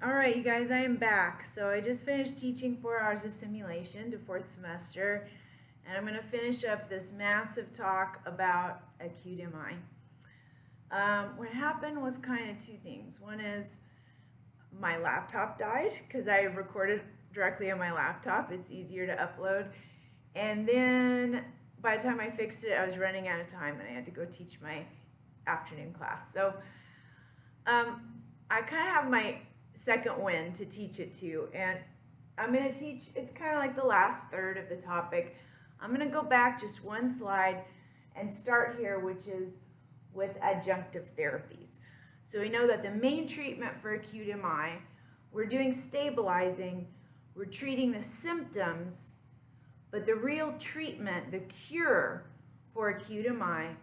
All right, you guys, I am back. So I just finished teaching 4 hours of simulation to 4th semester, and I'm going to finish up this massive talk about acute MI. What happened was kind of two things. One is my laptop died because I recorded directly on my laptop. It's easier to upload. And then by the time I fixed it, I was running out of time and I had to go teach my afternoon class. So I kind of have my second wind to teach it to, and I'm going to teach, it's kind of like the last third of the topic. I'm going to go back just one slide and start here, which is with adjunctive therapies. So we know that the main treatment for acute MI, we're doing stabilizing, we're treating the symptoms, but the real treatment, the cure for acute MI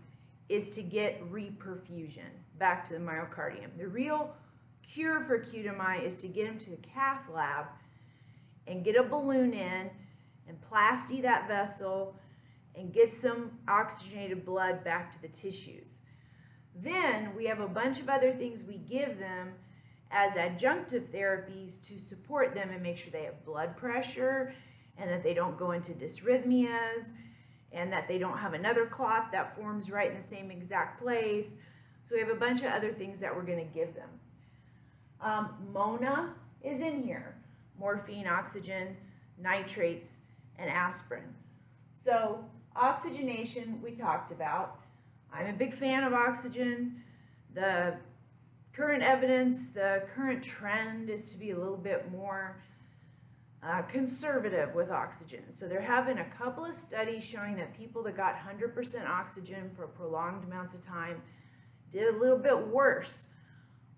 is to get reperfusion back to the myocardium. The real cure for acute MI is to get them to a cath lab and get a balloon in and plasty that vessel and get some oxygenated blood back to the tissues. Then we have a bunch of other things we give them as adjunctive therapies to support them and make sure they have blood pressure and that they don't go into dysrhythmias and that they don't have another clot that forms right in the same exact place. So we have a bunch of other things that we're going to give them. MONA is in here: morphine, oxygen, nitrates, and aspirin. So oxygenation we talked about. I'm a big fan of oxygen. The current evidence, the current trend is to be a little bit more conservative with oxygen. So there have been a couple of studies showing that people that got 100% oxygen for prolonged amounts of time did a little bit worse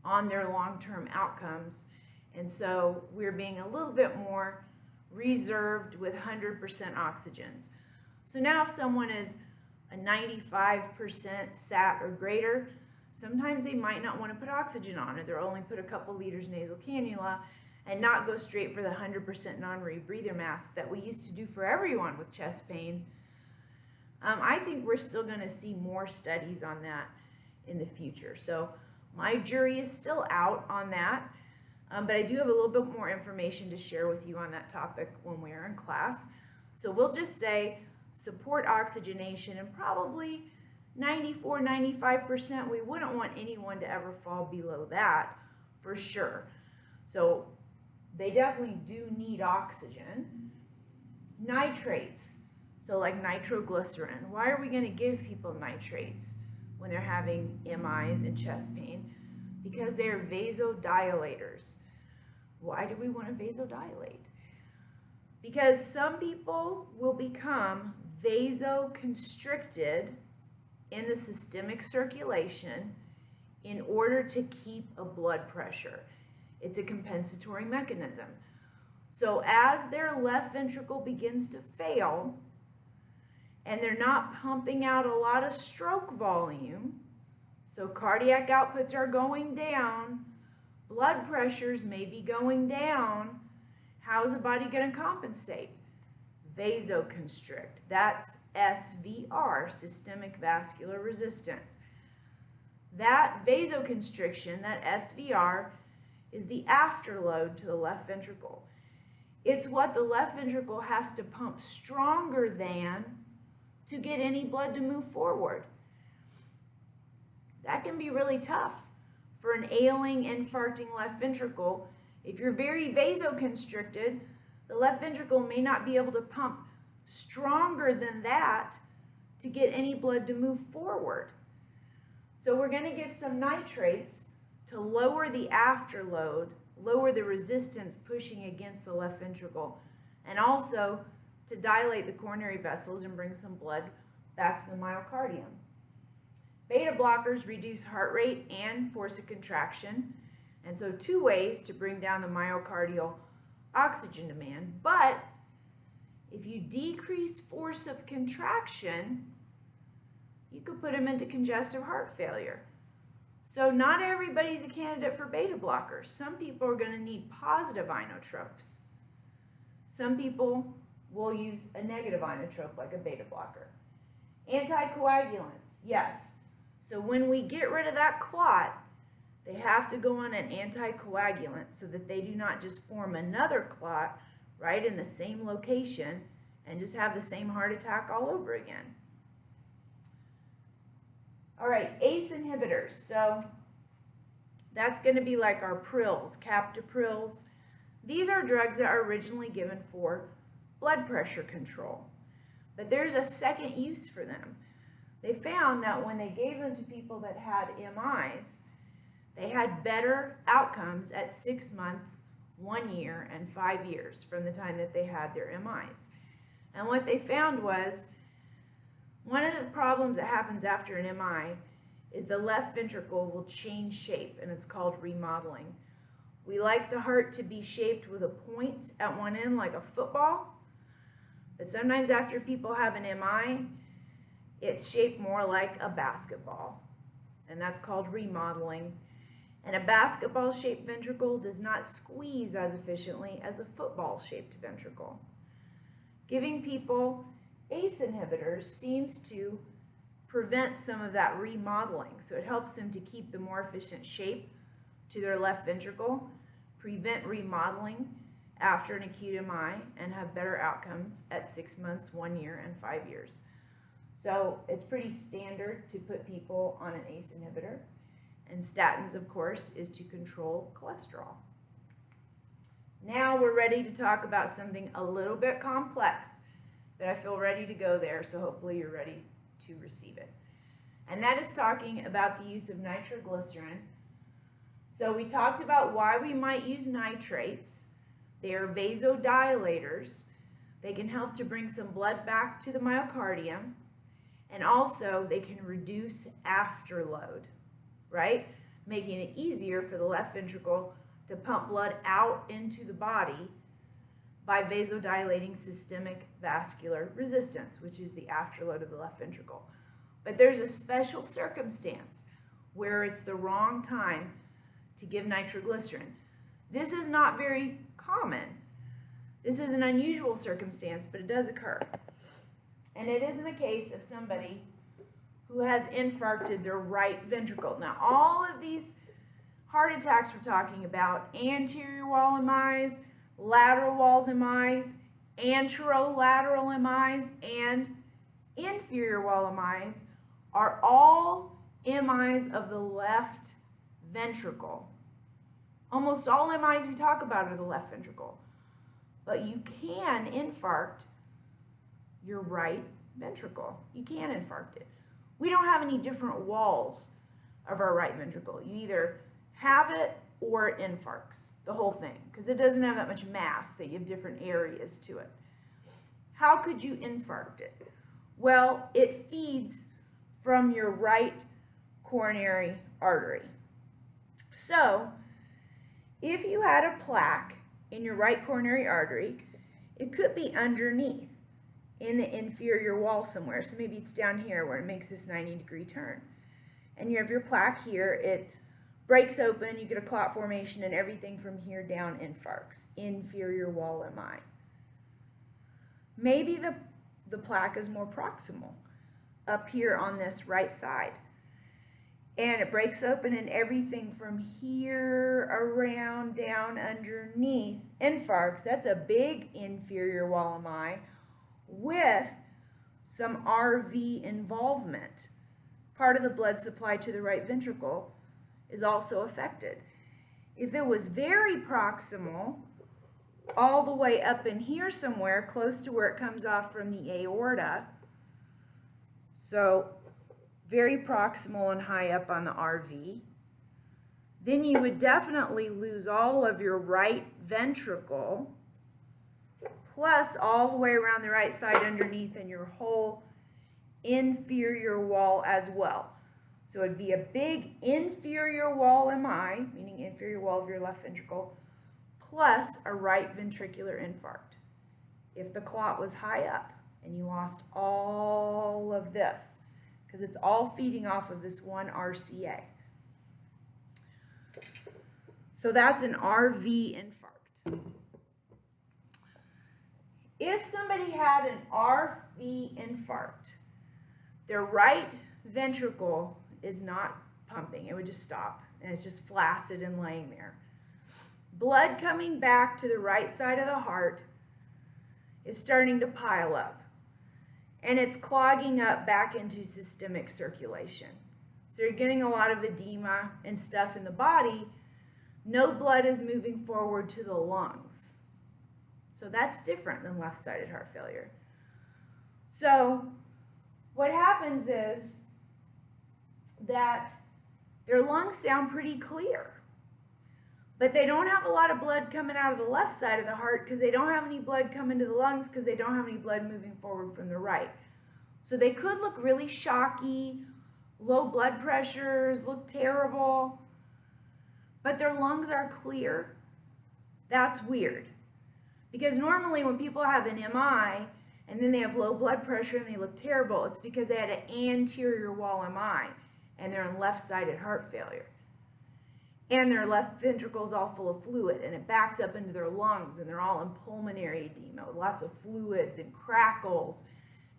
on their long-term outcomes. And so we're being a little bit more reserved with 100% oxygens. So now if someone is a 95% SAT or greater, sometimes they might not want to put oxygen on it. They'll only put a couple liters nasal cannula and not go straight for the 100% non-rebreather mask that we used to do for everyone with chest pain. I think we're still going to see more studies on that in the future. So my jury is still out on that, but I do have a little bit more information to share with you on that topic when we are in class. So we'll just say support oxygenation, and probably 94, 95%, we wouldn't want anyone to ever fall below that for sure. So they definitely do need oxygen. Nitrates, so like nitroglycerin. Why are we going to give people nitrates when they're having MIs and chest pain? Because they're vasodilators. Why do we want to vasodilate? Because some people will become vasoconstricted in the systemic circulation in order to keep a blood pressure. It's a compensatory mechanism. So as their left ventricle begins to fail and they're not pumping out a lot of stroke volume, so cardiac outputs are going down, blood pressures may be going down, how's the body going to compensate? Vasoconstrict. That's SVR, systemic vascular resistance. That vasoconstriction, that SVR, is the afterload to the left ventricle. It's what the left ventricle has to pump stronger than to get any blood to move forward. That can be really tough for an ailing, infarcting left ventricle. If you're very vasoconstricted, the left ventricle may not be able to pump stronger than that to get any blood to move forward. So we're going to give some nitrates to lower the afterload, lower the resistance pushing against the left ventricle, and also to dilate the coronary vessels and bring some blood back to the myocardium. Beta blockers reduce heart rate and force of contraction, and so two ways to bring down the myocardial oxygen demand. But if you decrease force of contraction, you could put them into congestive heart failure. So not everybody's a candidate for beta blockers. Some people are going to need positive inotropes. Some people will use a negative inotrope like a beta blocker. Anticoagulants, yes. So when we get rid of that clot, They have to go on an anticoagulant so that they do not just form another clot right in the same location and just have the same heart attack all over again. All right, ACE inhibitors. So that's going to be like our prils, captoprils. These are drugs that are originally given for blood pressure control. But there's a second use for them. They found that when they gave them to people that had MIs, they had better outcomes at 6 months, 1 year, and 5 years from the time that they had their MIs. And what they found was one of the problems that happens after an MI is the left ventricle will change shape, and it's called remodeling. We like the heart to be shaped with a point at one end like a football, but sometimes after people have an MI, it's shaped more like a basketball, and that's called remodeling. And a basketball-shaped ventricle does not squeeze as efficiently as a football-shaped ventricle. Giving people ACE inhibitors seems to prevent some of that remodeling, so it helps them to keep the more efficient shape to their left ventricle, prevent remodeling after an acute MI, and have better outcomes at 6 months, 1 year, and 5 years. So it's pretty standard to put people on an ACE inhibitor. And statins, of course, is to control cholesterol. Now we're ready to talk about something a little bit complex, but I feel ready to go there, so hopefully you're ready to receive it. And that is talking about the use of nitroglycerin. So we talked about why we might use nitrates. They are vasodilators. They can help to bring some blood back to the myocardium, and also they can reduce afterload, right? Making it easier for the left ventricle to pump blood out into the body by vasodilating systemic vascular resistance, which is the afterload of the left ventricle. But there's a special circumstance where it's the wrong time to give nitroglycerin. This is not very common. This is an unusual circumstance, but it does occur. And it is in the case of somebody who has infarcted their right ventricle. Now, all of these heart attacks we're talking about, anterior wall MIs, lateral walls MIs, anterolateral MIs, and inferior wall MIs, are all MIs of the left ventricle. Almost all MIs we talk about are the left ventricle. But you can infarct your right ventricle. You can infarct it. We don't have any different walls of our right ventricle. You either have it or it infarcts the whole thing, because it doesn't have that much mass that you have different areas to it. How could you infarct it? Well, it feeds from your right coronary artery. So, if you had a plaque in your right coronary artery, it could be underneath in the inferior wall somewhere. So maybe it's down here where it makes this 90-degree turn. And you have your plaque here, it breaks open, you get a clot formation, and everything from here down infarcts. Inferior wall MI. Maybe the plaque is more proximal, up here on this right side. And it breaks open and everything from here around down underneath infarcts. That's a big inferior wall MI with some RV involvement. Part of the blood supply to the right ventricle is also affected. If it was very proximal, all the way up in here somewhere, close to where it comes off from the aorta, so very proximal and high up on the RV, then you would definitely lose all of your right ventricle, plus all the way around the right side underneath and your whole inferior wall as well. So it'd be a big inferior wall MI, meaning inferior wall of your left ventricle, plus a right ventricular infarct. If the clot was high up and you lost all of this, because it's all feeding off of this one RCA. So that's an RV infarct. If somebody had an RV infarct, their right ventricle is not pumping. It would just stop and it's just flaccid and laying there. Blood coming back to the right side of the heart is starting to pile up, and it's clogging up back into systemic circulation. So you're getting a lot of edema and stuff in the body. No blood is moving forward to the lungs. So that's different than left-sided heart failure. So what happens is that their lungs sound pretty clear, but they don't have a lot of blood coming out of the left side of the heart because they don't have any blood coming to the lungs because they don't have any blood moving forward from the right. So they could look really shocky, low blood pressures, look terrible, but their lungs are clear. That's weird. Because normally when people have an MI and then they have low blood pressure and they look terrible, it's because they had an anterior wall MI and they're in left-sided heart failure. And their left ventricle is all full of fluid and it backs up into their lungs and they're all in pulmonary edema with lots of fluids and crackles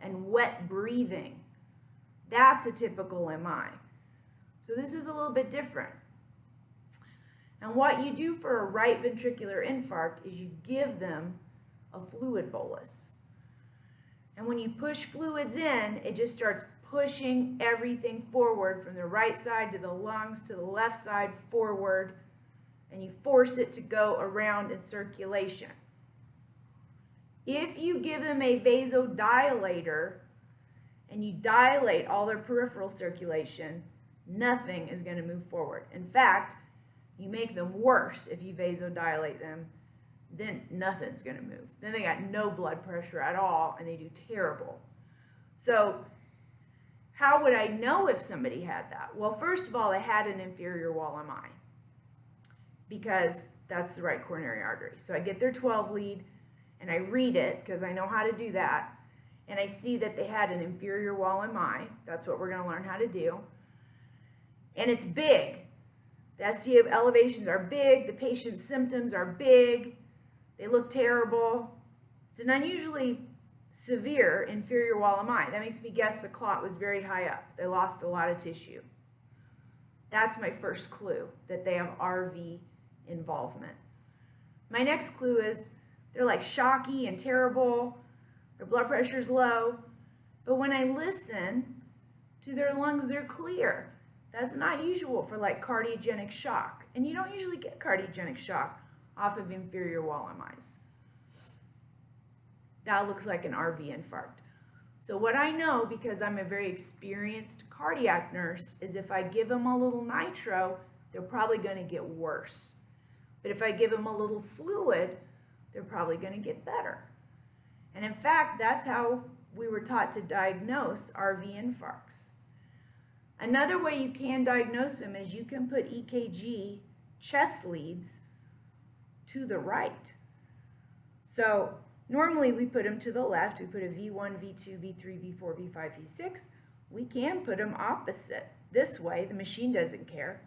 and wet breathing. That's a typical MI. So this is a little bit different. And what you do for a right ventricular infarct is you give them a fluid bolus. And when you push fluids in, it just starts pushing everything forward from the right side to the lungs to the left side forward, and you force it to go around in circulation. If you give them a vasodilator and you dilate all their peripheral circulation, nothing is going to move forward. In fact, you make them worse if you vasodilate them, then nothing's going to move. Then they got no blood pressure at all and they do terrible. So how would I know if somebody had that? Well, first of all, they had an inferior wall MI because that's the right coronary artery. So I get their 12 lead and I read it because I know how to do that. And I see that they had an inferior wall MI. That's what we're going to learn how to do. And it's big. The ST elevations are big. The patient's symptoms are big. They look terrible. It's an unusually severe inferior wall MI. That makes me guess the clot was very high up. They lost a lot of tissue. That's my first clue, that they have RV involvement. My next clue is they're like shocky and terrible. Their blood pressure's low. But when I listen to their lungs, they're clear. That's not usual for like cardiogenic shock. And you don't usually get cardiogenic shock off of inferior wall MIs. That looks like an RV infarct. So what I know, because I'm a very experienced cardiac nurse, is if I give them a little nitro, they're probably going to get worse. But if I give them a little fluid, they're probably going to get better. And in fact, that's how we were taught to diagnose RV infarcts. Another way you can diagnose them is you can put EKG chest leads to the right. So normally we put them to the left. We put a V1, V2, V3, V4, V5, V6. We can put them opposite. This way, the machine doesn't care.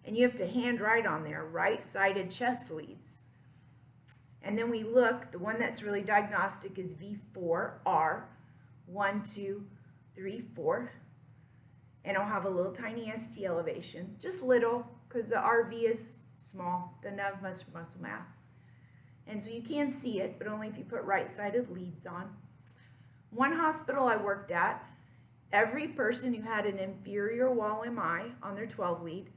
And you have to hand write on there, right-sided chest leads. And then we look, the one that's really diagnostic is V4R, 1, 2, 3, 4. And I'll have a little tiny ST elevation, just little, because the RV is small, doesn't have much muscle mass. And so you can see it, but only if you put right-sided leads on. One hospital I worked at, every person who had an inferior wall MI on their 12 lead,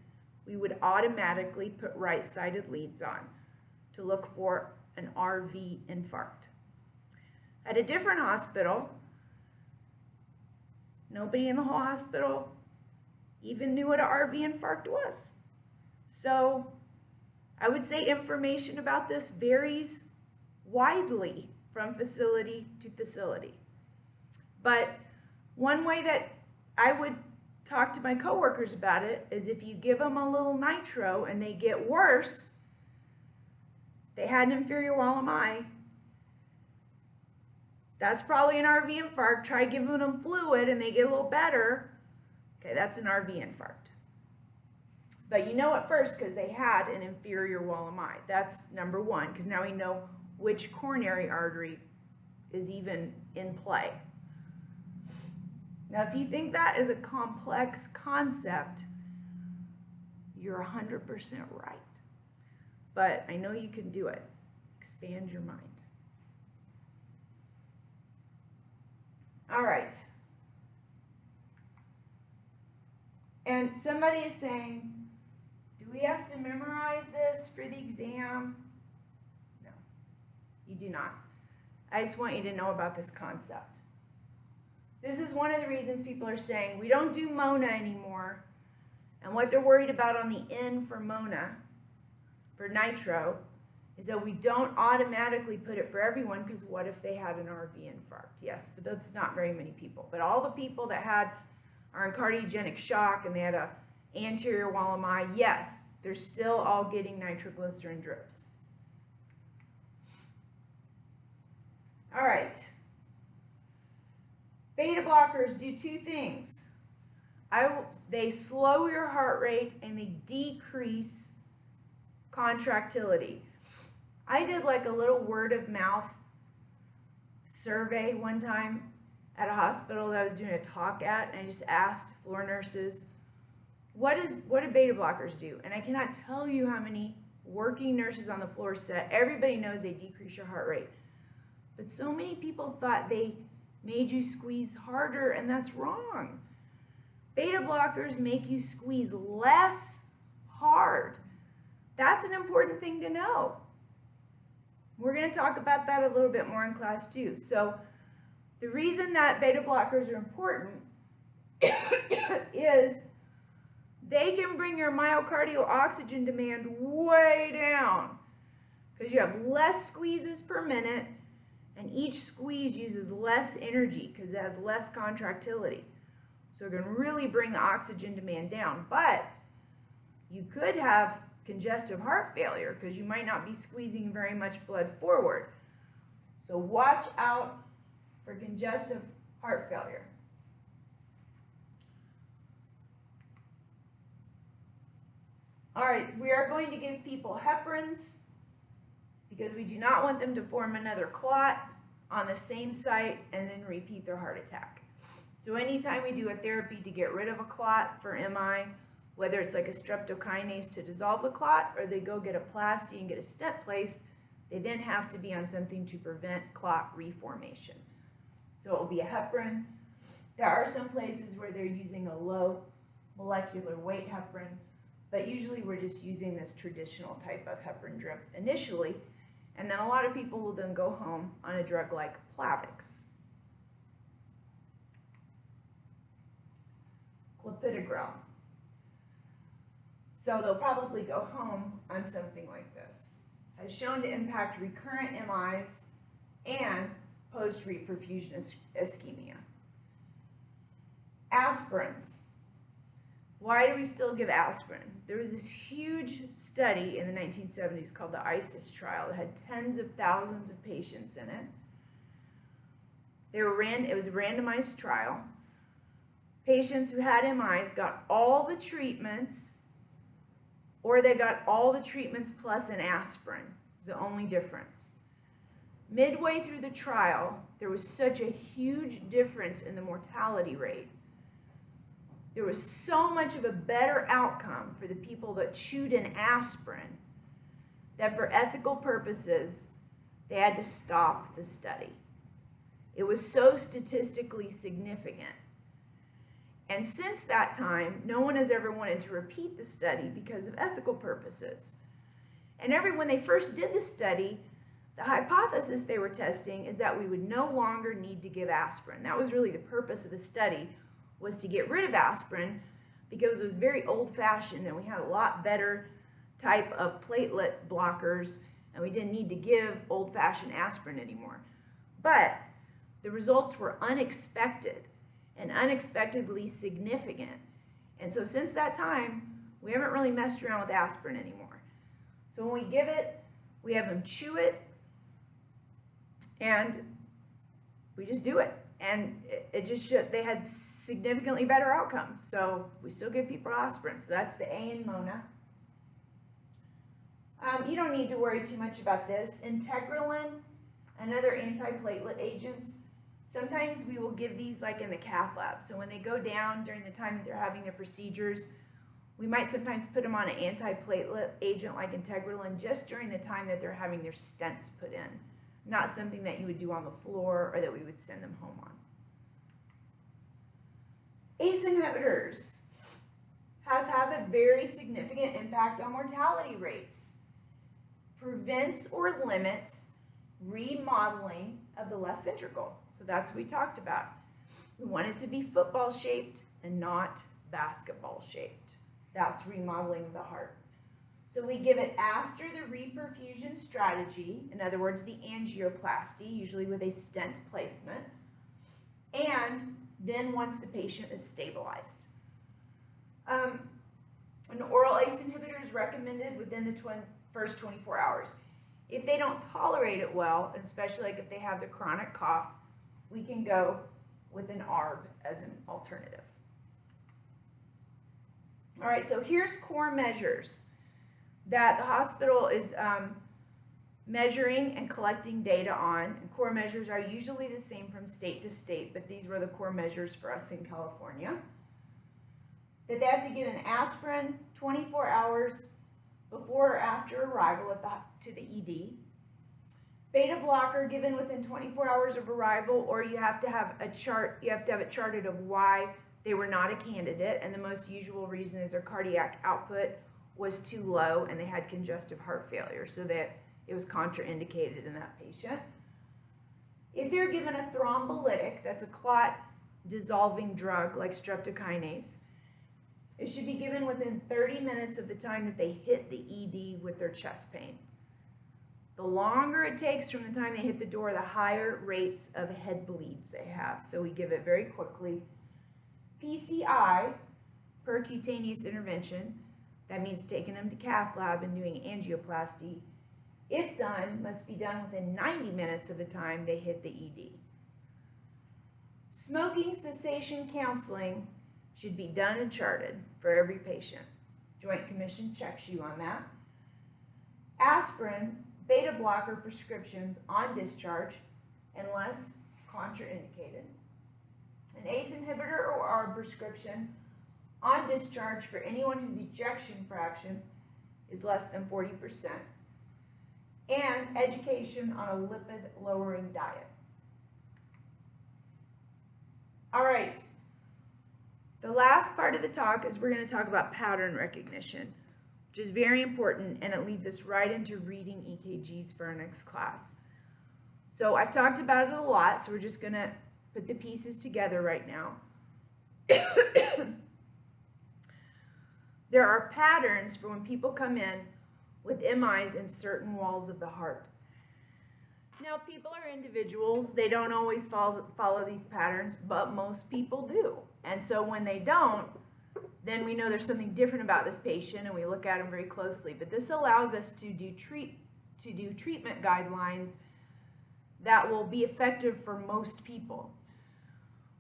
we would automatically put right-sided leads on to look for an RV infarct. At a different hospital, nobody in the whole hospital even knew what an RV infarct was. So I would say information about this varies widely from facility to facility. But one way that I would talk to my coworkers about it is if you give them a little nitro and they get worse, they had an inferior wall MI, that's probably an RV infarct. Try giving them fluid and they get a little better. Okay, that's an RV infarct. But you know it first because they had an inferior wall MI. That's number one, because now we know which coronary artery is even in play. Now, if you think that is a complex concept, you're 100% right. But I know you can do it. Expand your mind. All right. And somebody is saying, do we have to memorize this for the exam? No, you do not. I just want you to know about this concept. This is one of the reasons people are saying we don't do MONA anymore. And what they're worried about on the N for MONA, for nitro, is that we don't automatically put it for everyone, because what if they had an RV infarct? Yes, but that's not very many people. But all the people that are in cardiogenic shock and they had a anterior wall MI, yes, they're still all getting nitroglycerin drips. All right. Beta blockers do two things. They slow your heart rate and they decrease contractility. I did like a little word of mouth survey one time at a hospital that I was doing a talk at, and I just asked floor nurses, what do beta blockers do? And I cannot tell you how many working nurses on the floor said, everybody knows they decrease your heart rate. But so many people thought they made you squeeze harder, and that's wrong. Beta blockers make you squeeze less hard. That's an important thing to know. We're going to talk about that a little bit more in class 2. So the reason that beta blockers are important is they can bring your myocardial oxygen demand way down, because you have less squeezes per minute, and each squeeze uses less energy because it has less contractility. So it can really bring the oxygen demand down. But you could have congestive heart failure because you might not be squeezing very much blood forward. So watch out for congestive heart failure. All right, we are going to give people heparins because we do not want them to form another clot on the same site and then repeat their heart attack. So anytime we do a therapy to get rid of a clot for MI, whether it's like a streptokinase to dissolve the clot, or they go get a plasty and get a stent placed, they then have to be on something to prevent clot reformation. So it will be a heparin. There are some places where they're using a low molecular weight heparin, but usually we're just using this traditional type of heparin drip initially, and then a lot of people will then go home on a drug like Plavix. Clopidogrel. So they'll probably go home on something like this. Has shown to impact recurrent MIs and post-reperfusion ischemia. Aspirins. Why do we still give aspirin? There was this huge study in the 1970s called the ISIS trial that had tens of thousands of patients in it. It was a randomized trial. Patients who had MIs got all the treatments, or they got all the treatments plus an aspirin. It's the only difference. Midway through the trial, there was such a huge difference in the mortality rate. There was so much of a better outcome for the people that chewed an aspirin that for ethical purposes, they had to stop the study. It was so statistically significant. And since that time, no one has ever wanted to repeat the study because of ethical purposes. And when they first did the study, the hypothesis they were testing is that we would no longer need to give aspirin. That was really the purpose of the study, was to get rid of aspirin because it was very old-fashioned and we had a lot better type of platelet blockers and we didn't need to give old-fashioned aspirin anymore. But the results were unexpected and unexpectedly significant. And so since that time, we haven't really messed around with aspirin anymore. So when we give it, we have them chew it, and we just do it. And they had significantly better outcomes. So we still give people aspirin. So that's the A in MONA. You don't need to worry too much about this. Integralin and other antiplatelet agents, sometimes we will give these like in the cath lab. So when they go down during the time that they're having their procedures, We might sometimes put them on an antiplatelet agent like integralin just during the time that they're having their stents put in. Not something that you would do on the floor or that we would send them home on. ACE inhibitors have a very significant impact on mortality rates. Prevents or limits remodeling of the left ventricle. So that's what we talked about. We want it to be football shaped and not basketball shaped. That's remodeling of the heart. So we give it after the reperfusion strategy, in other words, the angioplasty, usually with a stent placement, and then once the patient is stabilized. An oral ACE inhibitor is recommended within the first 24 hours. If they don't tolerate it well, and especially like if they have the chronic cough, we can go with an ARB as an alternative. All right, so here's core measures that the hospital is measuring and collecting data on. And core measures are usually the same from state to state, but these were the core measures for us in California. That they have to get an aspirin 24 hours before or after arrival to the ED. Beta blocker given within 24 hours of arrival, or you have to have a chart. You have to have it charted of why they were not a candidate, and the most usual reason is their cardiac output was too low and they had congestive heart failure, so that it was contraindicated in that patient. If they're given a thrombolytic, that's a clot dissolving drug like streptokinase, it should be given within 30 minutes of the time that they hit the ED with their chest pain. The longer it takes from the time they hit the door, the higher rates of head bleeds they have. So we give it very quickly. PCI, percutaneous intervention, that means taking them to cath lab and doing angioplasty, if done, must be done within 90 minutes of the time they hit the ED. Smoking cessation counseling should be done and charted for every patient. Joint Commission checks you on that. Aspirin, beta blocker prescriptions on discharge unless contraindicated. An ACE inhibitor or ARB prescription on discharge for anyone whose ejection fraction is less than 40%. And education on a lipid-lowering diet. All right. The last part of the talk is we're going to talk about pattern recognition, which is very important, and it leads us right into reading EKGs for our next class. So I've talked about it a lot, so we're just going to put the pieces together right now. There are patterns for when people come in with MIs in certain walls of the heart. Now, people are individuals. They don't always follow these patterns, but most people do. And so when they don't, then we know there's something different about this patient, and we look at them very closely. But this allows us to do treatment guidelines that will be effective for most people.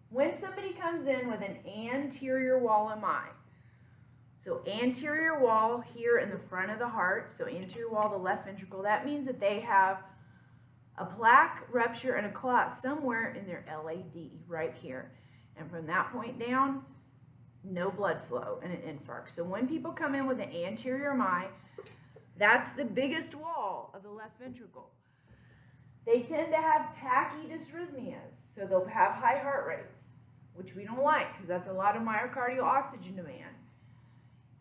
When somebody comes in with an anterior wall MI, so anterior wall here in the front of the heart, so anterior wall of the left ventricle, that means that they have a plaque, rupture, and a clot somewhere in their LAD right here. And from that point down, no blood flow and an infarct. So when people come in with an anterior MI, that's the biggest wall of the left ventricle. They tend to have tachydysrhythmias, so they'll have high heart rates, which we don't like because that's a lot of myocardial oxygen demand.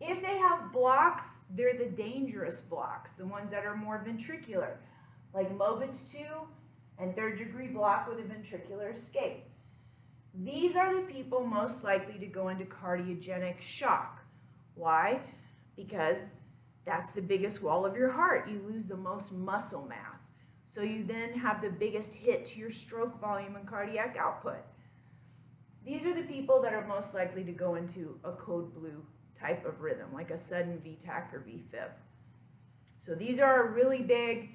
If they have blocks, they're the dangerous blocks, the ones that are more ventricular, like Mobitz 2 and third-degree block with a ventricular escape. These are the people most likely to go into cardiogenic shock. Why? Because that's the biggest wall of your heart. You lose the most muscle mass. So you then have the biggest hit to your stroke volume and cardiac output. These are the people that are most likely to go into a code blue type of rhythm, like a sudden VTAC or VFib. So these are really big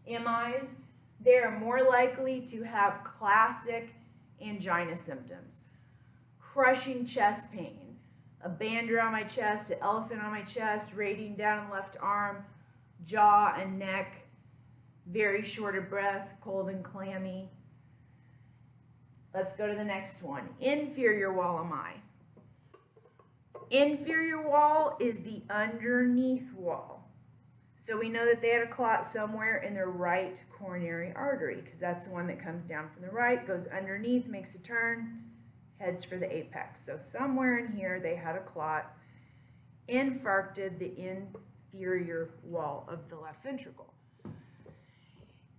MIs. They're more likely to have classic angina symptoms, crushing chest pain, a band around my chest, an elephant on my chest, radiating down the left arm, jaw and neck, very short of breath, cold and clammy. Let's go to the next one, inferior wall MI. Inferior wall is the underneath wall. So we know that they had a clot somewhere in their right coronary artery, because that's the one that comes down from the right, goes underneath, makes a turn, heads for the apex. So somewhere in here they had a clot, infarcted the inferior wall of the left ventricle.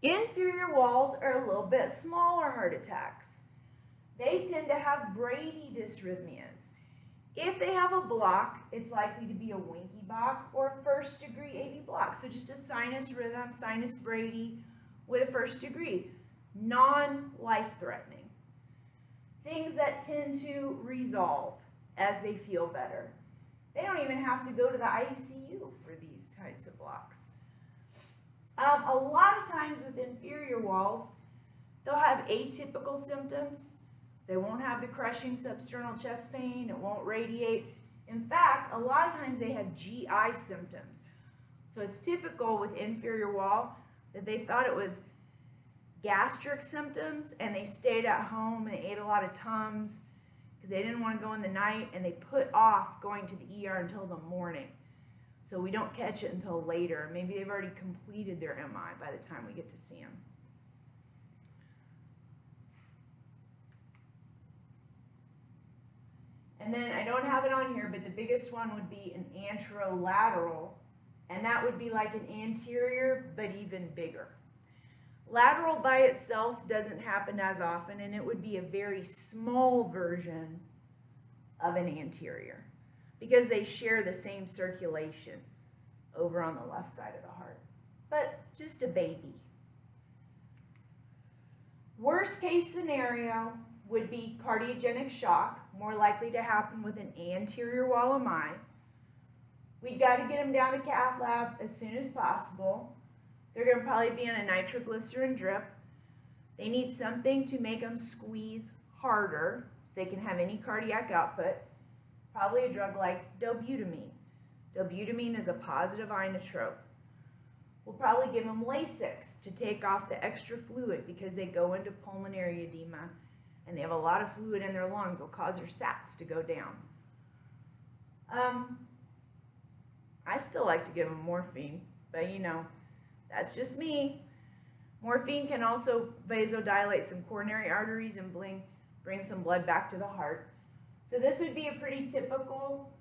Inferior walls are a little bit smaller heart attacks. They tend to have Brady dysrhythmias. If they have a block, it's likely to be a Winky block or first degree AV block. So just a sinus rhythm, sinus Brady with a first degree. Non-life threatening. Things that tend to resolve as they feel better. They don't even have to go to the ICU for these types of blocks. A lot of times with inferior walls, they'll have atypical symptoms. They won't have the crushing substernal chest pain. It won't radiate. In fact, a lot of times they have GI symptoms. So it's typical with inferior wall that they thought it was gastric symptoms and they stayed at home and they ate a lot of Tums because they didn't want to go in the night, and they put off going to the ER until the morning. So we don't catch it until later. Maybe they've already completed their MI by the time we get to see them. And then I don't have it on here, but the biggest one would be an anterolateral, and that would be like an anterior, but even bigger. Lateral by itself doesn't happen as often, and it would be a very small version of an anterior because they share the same circulation over on the left side of the heart, but just a baby. Worst case scenario would be cardiogenic shock, more likely to happen with an anterior wall MI. We've got to get them down to cath lab as soon as possible. They're going to probably be on a nitroglycerin drip. They need something to make them squeeze harder so they can have any cardiac output. Probably a drug like dobutamine. Dobutamine is a positive inotrope. We'll probably give them Lasix to take off the extra fluid because they go into pulmonary edema and they have a lot of fluid in their lungs. Will cause their sats to go down. I still like to give them morphine, but you know, that's just me. Morphine can also vasodilate some coronary arteries and bring some blood back to the heart. So this would be a pretty typical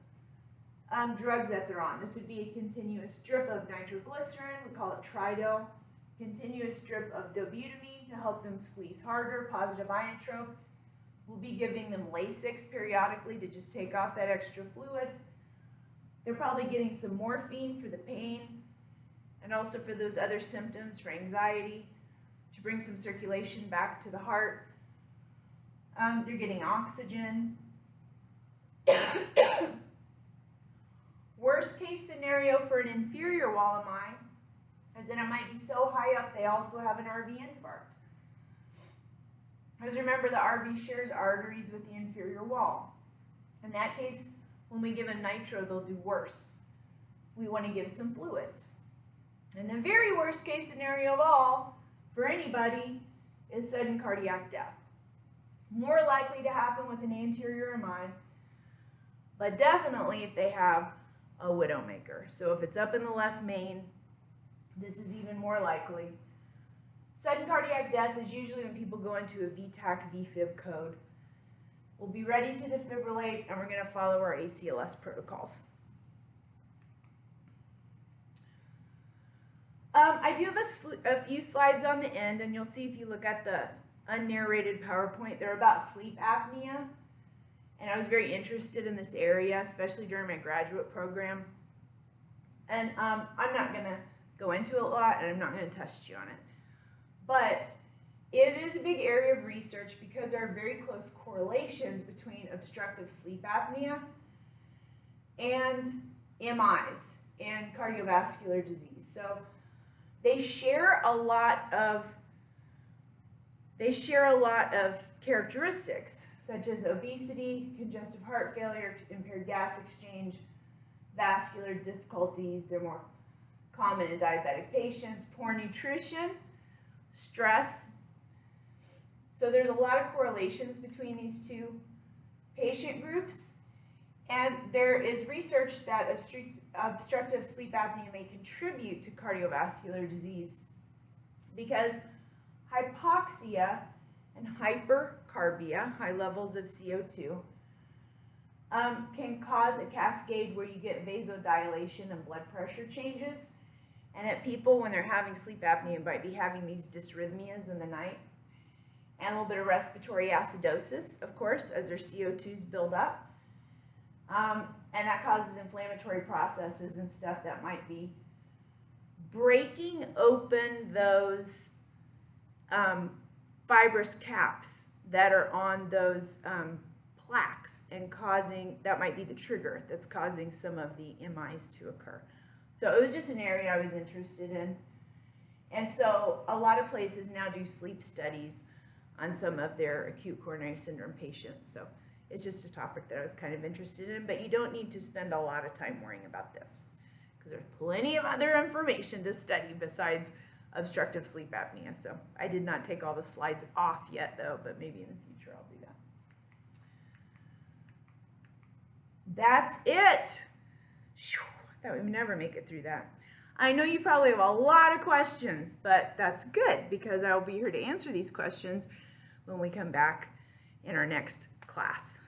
drugs that they're on. This would be a continuous drip of nitroglycerin. We call it Tridil. Continuous drip of dobutamine to help them squeeze harder. Positive inotrope. We'll be giving them Lasix periodically to just take off that extra fluid. They're probably getting some morphine for the pain and also for those other symptoms, for anxiety, to bring some circulation back to the heart. They're getting oxygen. Worst case scenario for an inferior wall MI is that it might be so high up they also have an RV infarct. Because remember, the RV shares arteries with the inferior wall. In that case, when we give them nitro, they'll do worse. We want to give some fluids. And the very worst case scenario of all for anybody is sudden cardiac death. More likely to happen with an anterior MI, but definitely if they have a widowmaker. So if it's up in the left main, this is even more likely. Sudden cardiac death is usually when people go into a VTAC VFib code. We'll be ready to defibrillate, and we're going to follow our ACLS protocols. I do have a few slides on the end, and you'll see if you look at the unnarrated PowerPoint, they're about sleep apnea. And I was very interested in this area, especially during my graduate program. And I'm not going to go into it a lot, and I'm not going to test you on it. But it is a big area of research because there are very close correlations between obstructive sleep apnea and MIs and cardiovascular disease. So they share a lot of characteristics such as obesity, congestive heart failure, impaired gas exchange, vascular difficulties. They're more common in diabetic patients, poor nutrition, stress. So there's a lot of correlations between these two patient groups. And there is research that obstructive sleep apnea may contribute to cardiovascular disease because hypoxia and hypercarbia, high levels of CO2, can cause a cascade where you get vasodilation and blood pressure changes. And that people, when they're having sleep apnea, might be having these dysrhythmias in the night. And a little bit of respiratory acidosis, of course, as their CO2s build up. And that causes inflammatory processes and stuff that might be breaking open those fibrous caps that are on those plaques and causing, that might be the trigger that's causing some of the MIs to occur. So it was just an area I was interested in. And so a lot of places now do sleep studies on some of their acute coronary syndrome patients. So it's just a topic that I was kind of interested in, but you don't need to spend a lot of time worrying about this because there's plenty of other information to study besides obstructive sleep apnea. So I did not take all the slides off yet though, but maybe in the future I'll do that. That's it. I thought we'd never make it through that. I know you probably have a lot of questions, but that's good because I'll be here to answer these questions when we come back in our next class.